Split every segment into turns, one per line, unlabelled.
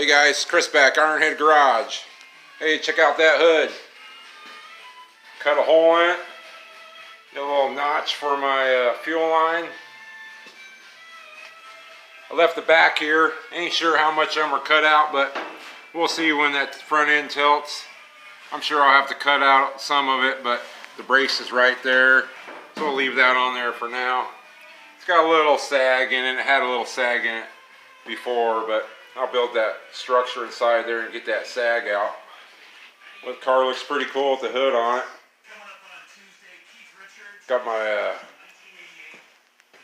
Hey guys, Chris back, Ironhead Garage. Hey, check out that hood. Cut a hole in it. Got a little notch for my fuel line. I left the back here. Ain't sure how much of them are cut out, but we'll see when that front end tilts. I'm sure I'll have to cut out some of it, but the brace is right there. So we'll leave that on there for now. It's got a little sag in it. It had a little sag in it before, but I'll build that structure inside there and get that sag out. But the car looks pretty cool with the hood on it. Got my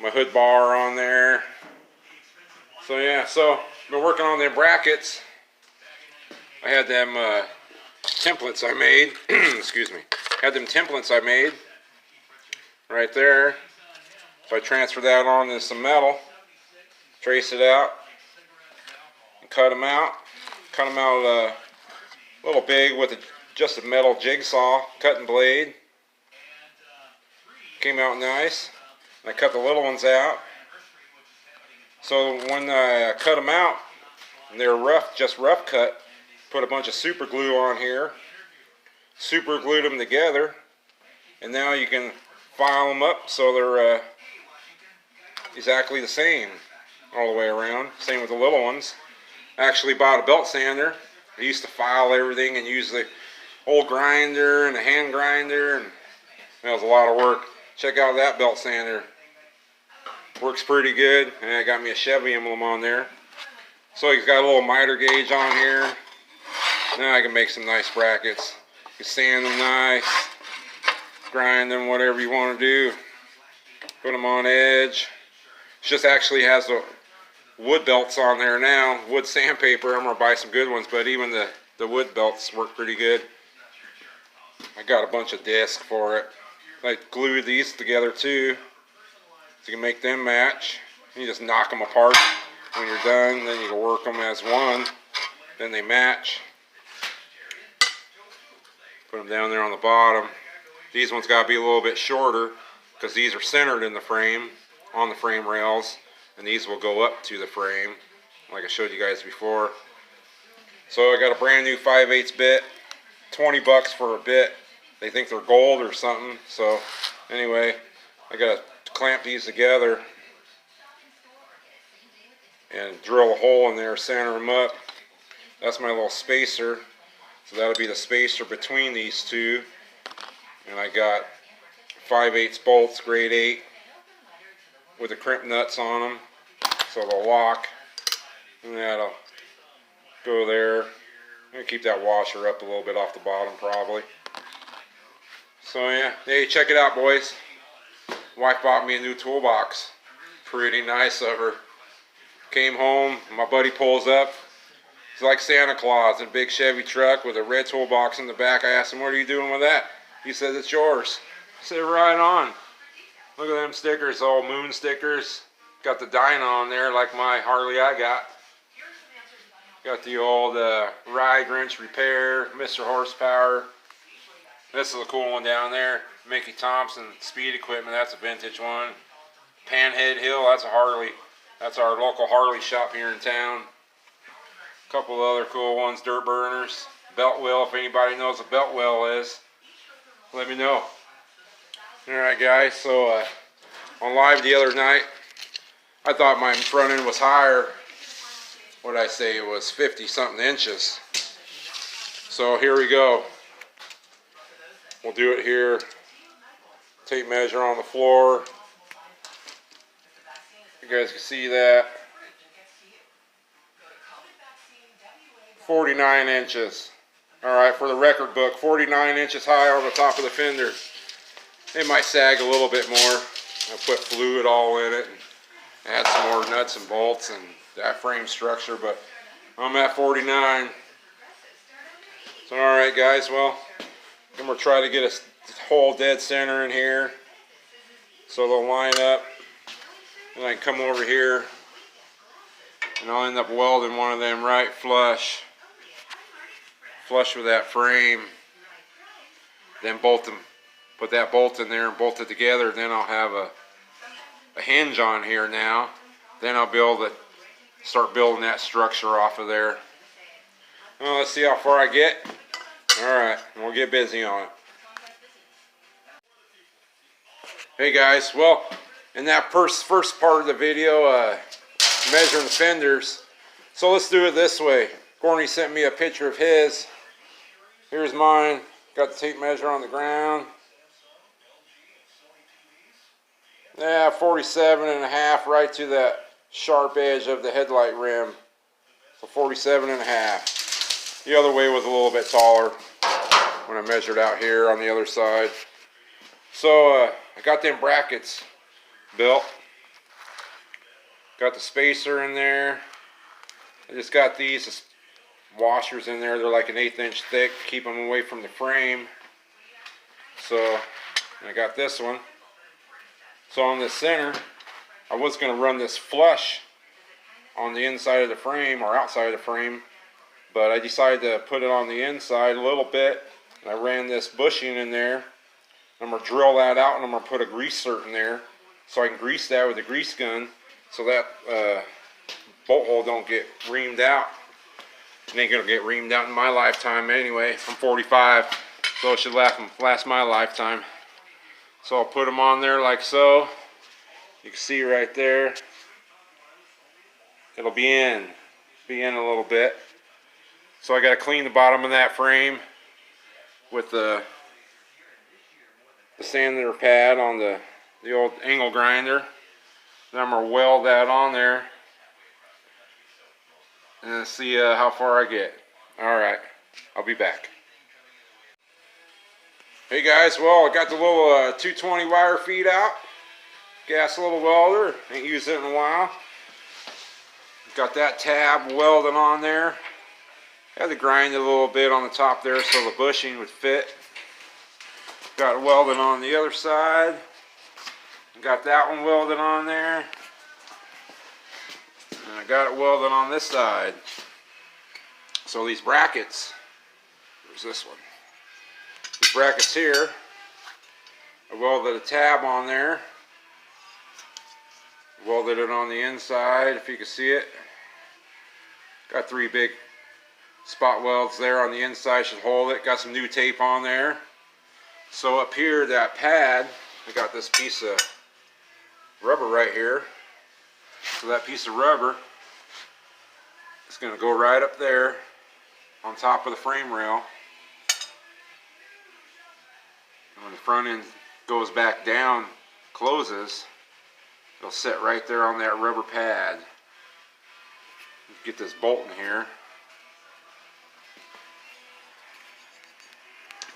my hood bar on there. So yeah, so been working on them brackets. I had them templates I made. Excuse me. Had them templates I made right there. So I transfer that on to some metal, trace it out, and cut them out. Cut them out a little big with just a metal jigsaw cutting blade. Came out nice. And I cut the little ones out. So when I cut them out, they're rough, just rough cut. Put a bunch of super glue on here. Super glued them together. And now you can file them up so they're exactly the same all the way around. Same with the little ones. I actually bought a belt sander. I used to file everything and use the old grinder and the hand grinder, and that was a lot of work. Check out that belt sander. Works pretty good. And I got me a Chevy emblem on there. So he's got a little miter gauge on here. Now I can make some nice brackets. You can sand them nice, grind them, whatever you want to do. Put them on edge. It just actually has the wood belts on there now. Wood sandpaper. I'm going to buy some good ones, but even the wood belts work pretty good. I got a bunch of discs for it. I glued these together too, so you can make them match. You just knock them apart when you're done, then you can work them as one, then they match. Put them down there on the bottom. These ones got to be a little bit shorter because these are centered in the frame, on the frame rails, and these will go up to the frame like I showed you guys before. So I got a brand new 5/8 bit, 20 bucks for a bit. They think they're gold or something. So anyway, I got to clamp these together and drill a hole in there, center them up. That's my little spacer. So that'll be the spacer between these two. And I got 5/8 bolts, grade 8, with the crimp nuts on them. So they'll lock. And that'll go there. I'm going to keep that washer up a little bit off the bottom probably. So yeah, hey, check it out, boys. Wife bought me a new toolbox. Pretty nice of her. Came home, my buddy pulls up. He's like Santa Claus in a big Chevy truck with a red toolbox in the back. I asked him, what are you doing with that? He says, it's yours. I said, right on. Look at them stickers, all moon stickers. Got the Dyna on there like my Harley I got. Got the old ride wrench repair, Mr. Horsepower. This is a cool one down there. Mickey Thompson speed equipment. That's a vintage one. Panhead Hill. That's a Harley. That's our local Harley shop here in town. A couple of other cool ones. Dirt burners. Belt wheel. If anybody knows what belt wheel is, let me know. Alright guys. So on live the other night, I thought my front end was higher. What did I say? It was 50 something inches. So here we go. We'll do it here. Tape measure on the floor. You guys can see that. 49 inches. Alright, for the record book, 49 inches high on the top of the fender. It might sag a little bit more. I put fluid all in it and add some more nuts and bolts and that frame structure, but I'm at 49. So alright guys, well, I'm going to try to get a hole dead center in here so they'll line up, and I can come over here and I'll end up welding one of them right flush with that frame, then bolt them, put that bolt in there and bolt it together. Then I'll have a hinge on here now. Then I'll be able to start building that structure off of there. Well, let's see how far I get. Alright, we'll get busy on it. Hey guys, well, in that first part of the video, measuring the fenders, so let's do it this way. Gorney sent me a picture of his. Here's mine. Got the tape measure on the ground. Yeah, 47.5 right to that sharp edge of the headlight rim. So 47.5. The other way was a little bit taller when I measured out here on the other side. So I got them brackets built. Got the spacer in there. I just got these washers in there. They're like an 1/8 inch thick, keep them away from the frame. So I got this one. So on the center, I was going to run this flush on the inside of the frame or outside of the frame, but I decided to put it on the inside a little bit. And I ran this bushing in there. I'm going to drill that out and I'm going to put a grease cert in there so I can grease that with a grease gun so that bolt hole don't get reamed out. It ain't going to get reamed out in my lifetime anyway. I'm 45, so it should last my lifetime. So I'll put them on there like so. You can see right there. It'll be in a little bit. So I got to clean the bottom of that frame with the sander pad on the old angle grinder. Then I'm going to weld that on there and see how far I get. Alright, I'll be back. Hey guys, well I got the little 220 wire feed out. Gas little welder, ain't used it in a while. Got that tab welded on there. Had to grind it a little bit on the top there so the bushing would fit. Got it welded on the other side. Got that one welded on there. And I got it welded on this side. So these brackets, there's this one. These brackets here, I welded a tab on there. Welded it on the inside, if you can see it. Got 3 big spot welds there on the inside, should hold it. Got some new tape on there. So up here, that pad, I got this piece of rubber right here. So that piece of rubber is going to go right up there on top of the frame rail. And when the front end goes back down, closes, it'll sit right there on that rubber pad. Get this bolt in here.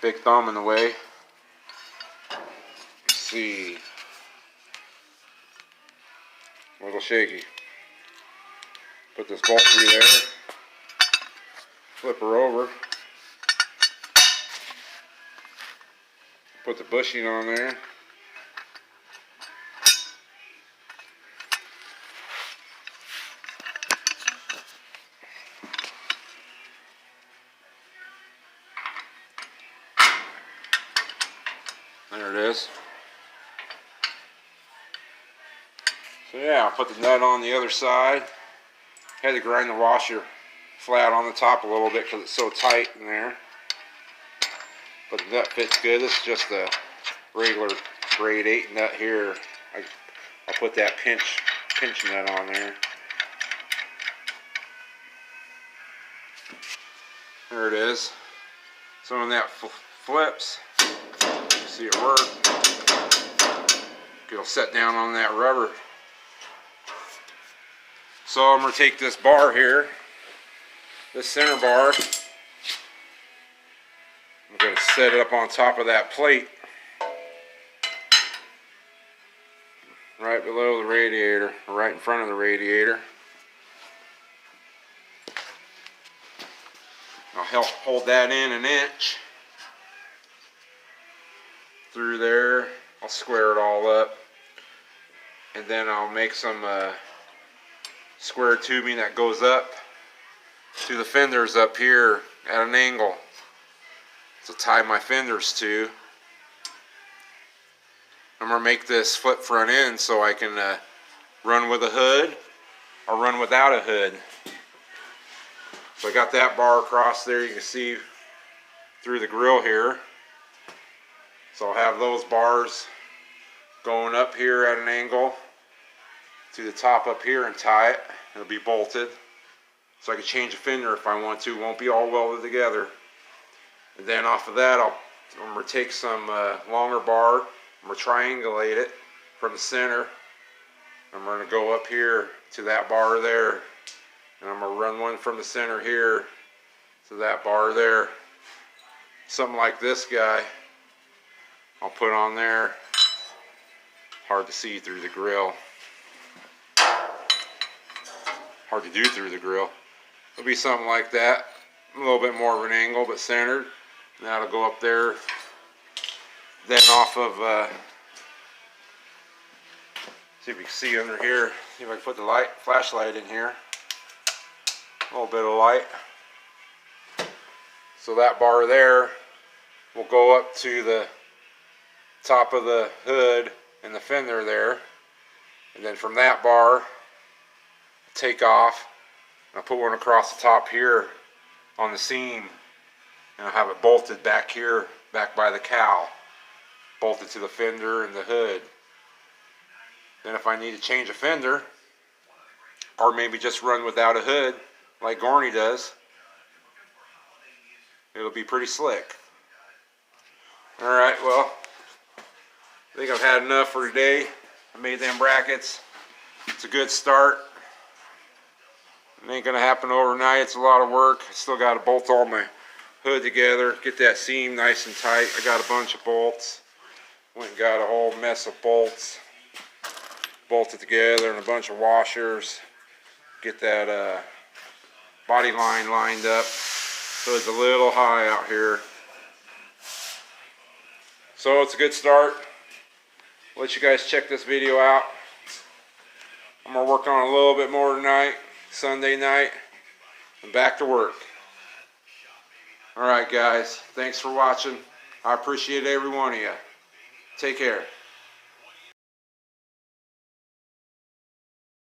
Big thumb in the way. Let's see. A little shaky. Put this bolt through there. Flip her over. Put the bushing on there. There it is. So yeah, I'll put the nut on the other side. Had to grind the washer flat on the top a little bit because it's so tight in there. But the nut fits good. This is just a regular grade 8 nut here. I put that pinch nut on there. There it is. So when that flips, you see it work. It'll set down on that rubber. So I'm going to take this bar here, this center bar, I'm going to set it up on top of that plate right below the radiator, right in front of the radiator. I'll help hold that in 1 inch through there. I'll square it all up, and then I'll make some square tubing that goes up to the fenders up here at an angle to tie my fenders to. I'm going to make this flip front end so I can run with a hood or run without a hood. So I got that bar across there, you can see through the grill here. So I'll have those bars going up here at an angle to the top up here and tie it. It'll be bolted. So I can change the fender if I want to. It won't be all welded together. And then off of that, I'm going to take some longer bar. I'm going to triangulate it from the center. I'm going to go up here to that bar there. And I'm going to run one from the center here to that bar there. Something like this guy I'll put on there. Hard to see through the grill. Hard to do through the grill. It'll be something like that. A little bit more of an angle, but centered. And that'll go up there. Then off of, see if you can see under here. See if I can put the flashlight in here. A little bit of light. So that bar there will go up to the top of the hood and the fender there. And then from that bar, take off. I'll put one across the top here on the seam. And I'll have it bolted back here, back by the cowl. Bolted to the fender and the hood. Then if I need to change a fender, or maybe just run without a hood, like Gorney does, it'll be pretty slick. Alright, well, I think I've had enough for today. I made them brackets. It's a good start. It ain't gonna happen overnight. It's a lot of work. I still gotta bolt all my hood together, get that seam nice and tight. I got a bunch of bolts. Went and got a whole mess of bolts. Bolted together and a bunch of washers. Get that body line lined up. So it's a little high out here. So it's a good start. I'll let you guys check this video out. I'm gonna work on a little bit more tonight, Sunday night, and back to work. Alright guys, thanks for watching. I appreciate every one of you. Take care.